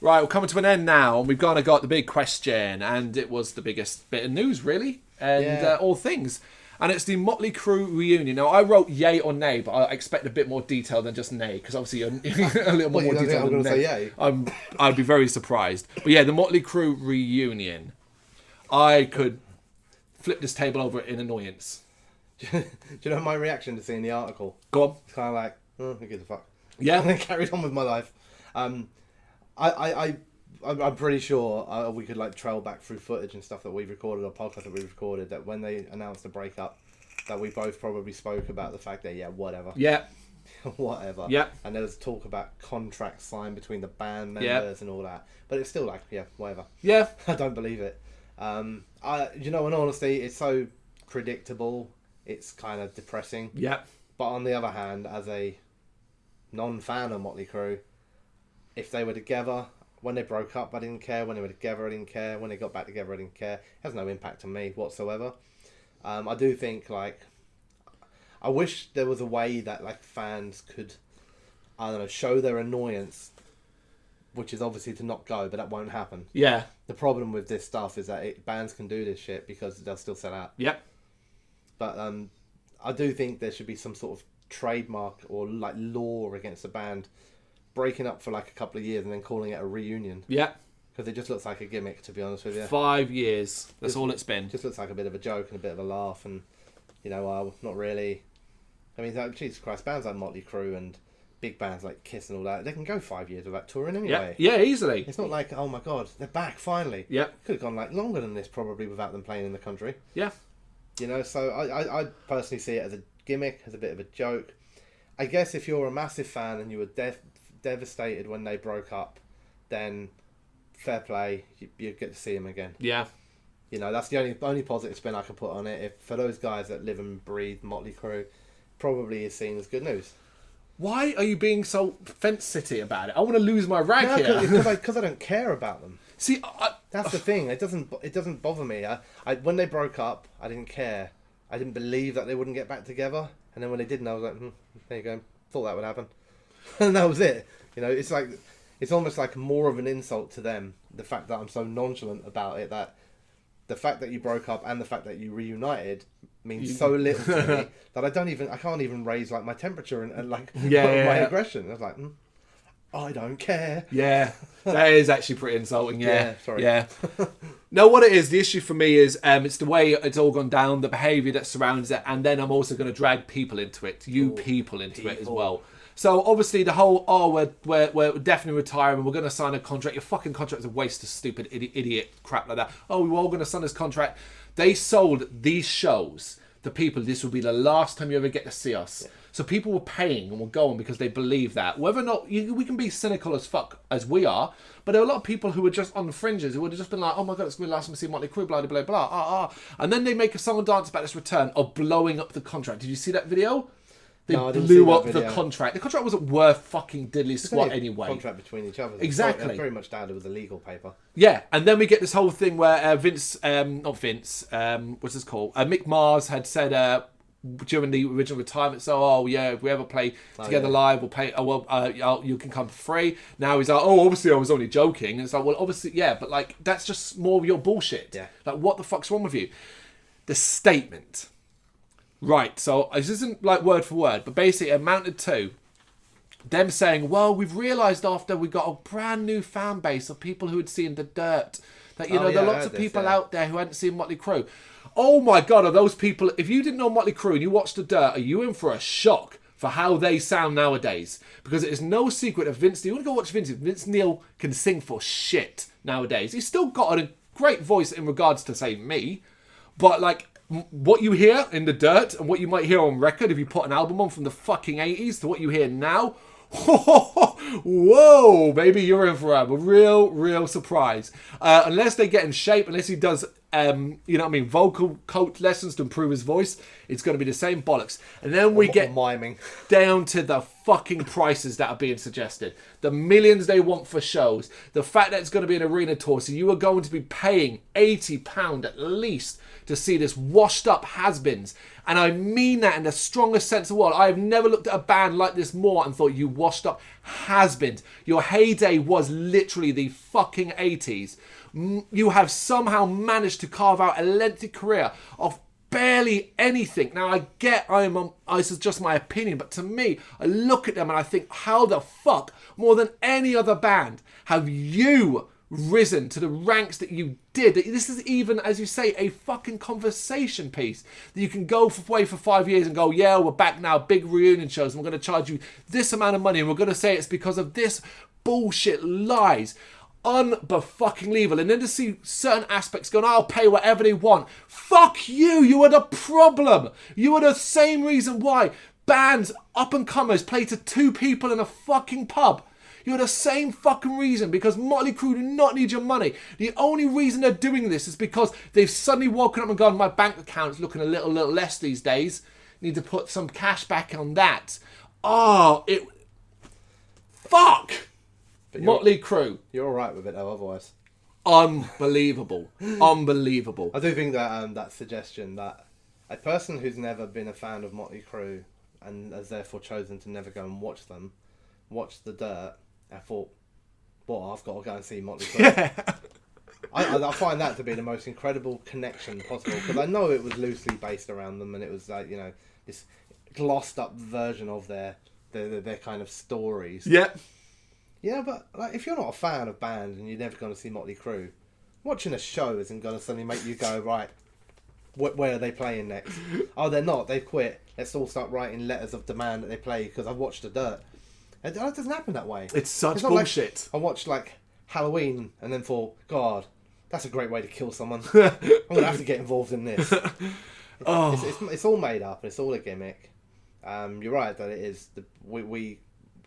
Right, we're coming to an end now, and we've kind of got the big question, and it was the biggest bit of news, really, and all things. And it's the Mötley Crüe reunion. Now, I wrote yay or nay, but I expect a bit more detail than just nay, because obviously a little more detail than nay. Say yay? I'd be very surprised. But yeah, the Mötley Crüe reunion. I could flip this table over in annoyance. Do you know my reaction to seeing the article? Go on. It's kind of like, who gives a fuck? Yeah. And I carried on with my life. I'm pretty sure we could like trail back through footage and stuff that we've recorded or podcasts that we've recorded that when they announced the breakup, that we both probably spoke about the fact that whatever. Yeah. Whatever. Yeah. And there was talk about contracts signed between the band members and all that, but it's still like whatever. Yeah. I don't believe it. In honesty, it's so predictable. It's kind of depressing. Yeah. But on the other hand, as a non-fan of Mötley Crüe, if they were together, when they broke up, I didn't care. When they were together, I didn't care. When they got back together, I didn't care. It has no impact on me whatsoever. I do think, like, I wish there was a way that, like, fans could, I don't know, show their annoyance, which is obviously to not go, but that won't happen. Yeah. The problem with this stuff is that bands can do this shit because they'll still sell out. Yep. But I do think there should be some sort of trademark or like law against a band breaking up for like a couple of years and then calling it a reunion. Yeah. Because it just looks like a gimmick, to be honest with you. 5 years. That's all it's been. Just looks like a bit of a joke and a bit of a laugh, and not really. I mean, like, Jesus Christ, bands like Mötley Crüe and big bands like Kiss and all that, they can go 5 years without touring anyway. Yeah, easily. It's not like, oh my god, they're back finally. Yeah. Could have gone like longer than this probably without them playing in the country. Yeah. So I personally see it as a gimmick, as a bit of a joke. I guess if you're a massive fan and you were devastated when they broke up, then fair play, you get to see them again. Yeah. That's the only positive spin I can put on it. If for those guys that live and breathe Mötley Crüe, probably is seen as good news. Why are you being so fence-sitty about it? I want to lose my rag here. Because I don't care about them. See, that's the thing. It doesn't bother me. I when they broke up, I didn't care. I didn't believe that they wouldn't get back together. And then when they didn't, I was like, there you go. Thought that would happen. And that was it. It's like, it's almost like more of an insult to them, the fact that I'm so nonchalant about it, that the fact that you broke up and the fact that you reunited means so little to me that I can't even raise like my temperature and like my aggression. I was like, I don't care. Yeah, that is actually pretty insulting. Yeah, sorry. Yeah. No, what it is, the issue for me is it's the way it's all gone down, the behaviour that surrounds it, and then I'm also going to drag people into it, people into it as well. So obviously the whole, we're definitely retiring, we're going to sign a contract. Your fucking contract is a waste of stupid idiot crap like that. Oh, we're all going to sign this contract. They sold these shows to people. This will be the last time you ever get to see us. Yeah. So people were paying and were going because they believe that. Whether or not, we can be cynical as fuck, as we are, but there are a lot of people who were just on the fringes, who would have just been like, oh my god, it's going to be the last time we see Mötley Crüe, blah, blah, blah, And then they make a song and dance about this return of blowing up the contract. Did you see that video? They blew up the contract. The contract wasn't worth fucking diddly squat anyway. Contract between each other. Exactly. Very much down to the legal paper. Yeah, and then we get this whole thing where what's this called? Mick Mars had said during the original retirement, so if we ever play together live, we'll pay. You can come for free. Now he's like, obviously I was only joking. And it's like, well, obviously, yeah, but like that's just more of your bullshit. Yeah. Like, what the fuck's wrong with you? The statement. Right, so this isn't like word for word, but basically it amounted to them saying, well, we've realised after we got a brand new fan base of people who had seen The Dirt, that, there are lots of people out there who hadn't seen Mötley Crüe. Oh my God, are those people, if you didn't know Mötley Crüe and you watched The Dirt, are you in for a shock for how they sound nowadays? Because it is no secret that Vince Neil, you want to go watch Vince Neil can sing for shit nowadays. He's still got a great voice in regards to, say, me, but like, what you hear in The Dirt and what you might hear on record if you put an album on from the fucking 80s to what you hear now, whoa, maybe you're in for a real surprise. Unless they get in shape, unless he does you know what I mean, vocal coach lessons to improve his voice. It's going to be the same bollocks. And then we get miming down to the fucking prices that are being suggested. The millions they want for shows. The fact that it's going to be an arena tour. So you are going to be paying £80 at least to see this washed up has-beens. And I mean that in the strongest sense of the word. I have never looked at a band like this more and thought, you washed up has-beens. Your heyday was literally the fucking 80s. You have somehow managed to carve out a lengthy career of barely anything. Now I get, this is just my opinion, but to me, I look at them and I think, how the fuck, more than any other band, have you risen to the ranks that you did? This is even, as you say, a fucking conversation piece that you can go away for 5 years and go, yeah, we're back now, big reunion shows, and we're going to charge you this amount of money, and we're going to say it's because of this bullshit lies. Unfucking-level. And then to see certain aspects going, I'll pay whatever they want. Fuck you! You are the problem! You are the same reason why bands, up-and-comers, play to 2 people in a fucking pub. You're the same fucking reason, because Mötley Crüe do not need your money. The only reason they're doing this is because they've suddenly woken up and gone, my bank account's looking a little less these days. Need to put some cash back on that. Fuck! Mötley Crüe. You're alright with it though, otherwise. Unbelievable. Unbelievable. I do think that that suggestion that a person who's never been a fan of Mötley Crüe and has therefore chosen to never go and watch them, watched The Dirt, and thought, well, I've got to go and see Mötley Crüe. Yeah. I find that to be the most incredible connection possible, because I know it was loosely based around them and it was like, you know, this glossed up version of their kind of stories. Yeah. Yeah, but like, if you're not a fan of bands and you're never going to see Mötley Crüe, watching a show isn't going to suddenly make you go, right, where are they playing next? Oh, they're not. They've quit. Let's all start writing letters of demand that they play because I've watched The Dirt. It doesn't happen that way. It's such not bullshit. Like I watched like Halloween and then thought, God, that's a great way to kill someone. I'm going to have to get involved in this. It's all made up. It's all a gimmick. You're right that it is. We,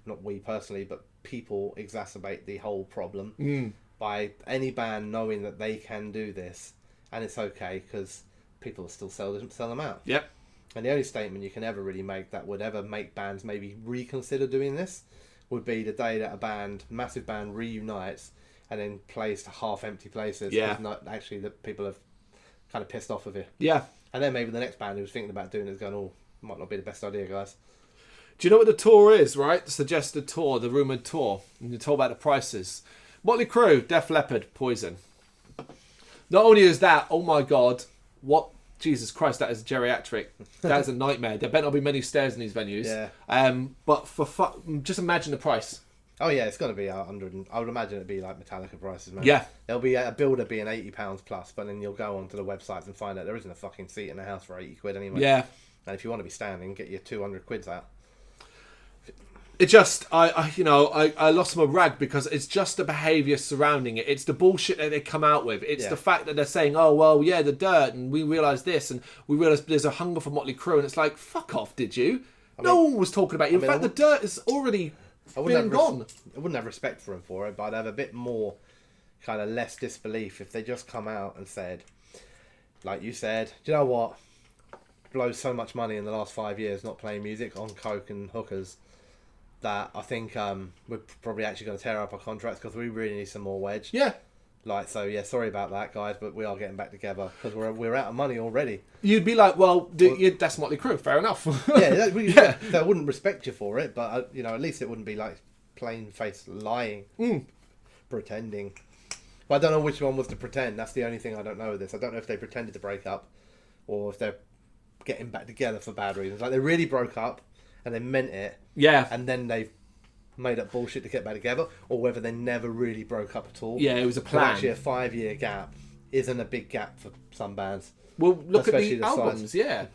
not we personally, but people exacerbate the whole problem by any band knowing that they can do this and it's okay because people will still sell them out. Yep. And the only statement you can ever really make that would ever make bands maybe reconsider doing this would be the day that a massive band reunites and then plays to half empty places. Yeah. It's not actually that people have kind of pissed off of it. Yeah. And then maybe the next band who's thinking about doing it is going, oh, might not be the best idea, guys. Do you know what the tour is, right? The suggested tour, the rumoured tour. And you talk about the prices. Mötley Crüe, Def Leppard, Poison. Not only is that, oh my God, what? Jesus Christ, that is geriatric. That is a nightmare. There better not be many stairs in these venues. Yeah. But just imagine the price. Oh yeah, it's got to be 100. I would imagine it'd be like Metallica prices, man. Yeah. There'll be a builder being £80 plus, but then you'll go onto the websites and find out there isn't a fucking seat in the house for 80 quid anyway. Yeah. And if you want to be standing, get your 200 quids out. It just, I lost my rag because it's just the behaviour surrounding it. It's the bullshit that they come out with. It's the fact that they're saying, oh, well, yeah, The Dirt, and we realise this, and we realise there's a hunger for Mötley Crüe, and it's like, fuck off, did you? No one was talking about you. In fact, The Dirt is already been gone. I wouldn't have respect for him for it, but I'd have a bit more, kind of less disbelief if they just come out and said, like you said, do you know what? Blows so much money in the last 5 years not playing music on coke and hookers that I think we're probably actually going to tear up our contracts because we really need some more wedge. Yeah. Like, so yeah, sorry about that, guys, but we are getting back together because we're out of money already. You'd be like, well, that's Mötley Crüe, fair enough. I wouldn't respect you for it, but at least it wouldn't be like plain face lying, pretending. But I don't know which one was to pretend. That's the only thing I don't know with this. I don't know if they pretended to break up or if they're getting back together for bad reasons. Like they really broke up and they meant it. Yeah. And then they made up bullshit to get back together, or whether they never really broke up at all. Yeah, it was a plan. But actually, a 5-year gap isn't a big gap for some bands. Well, look especially at the albums, size. yeah.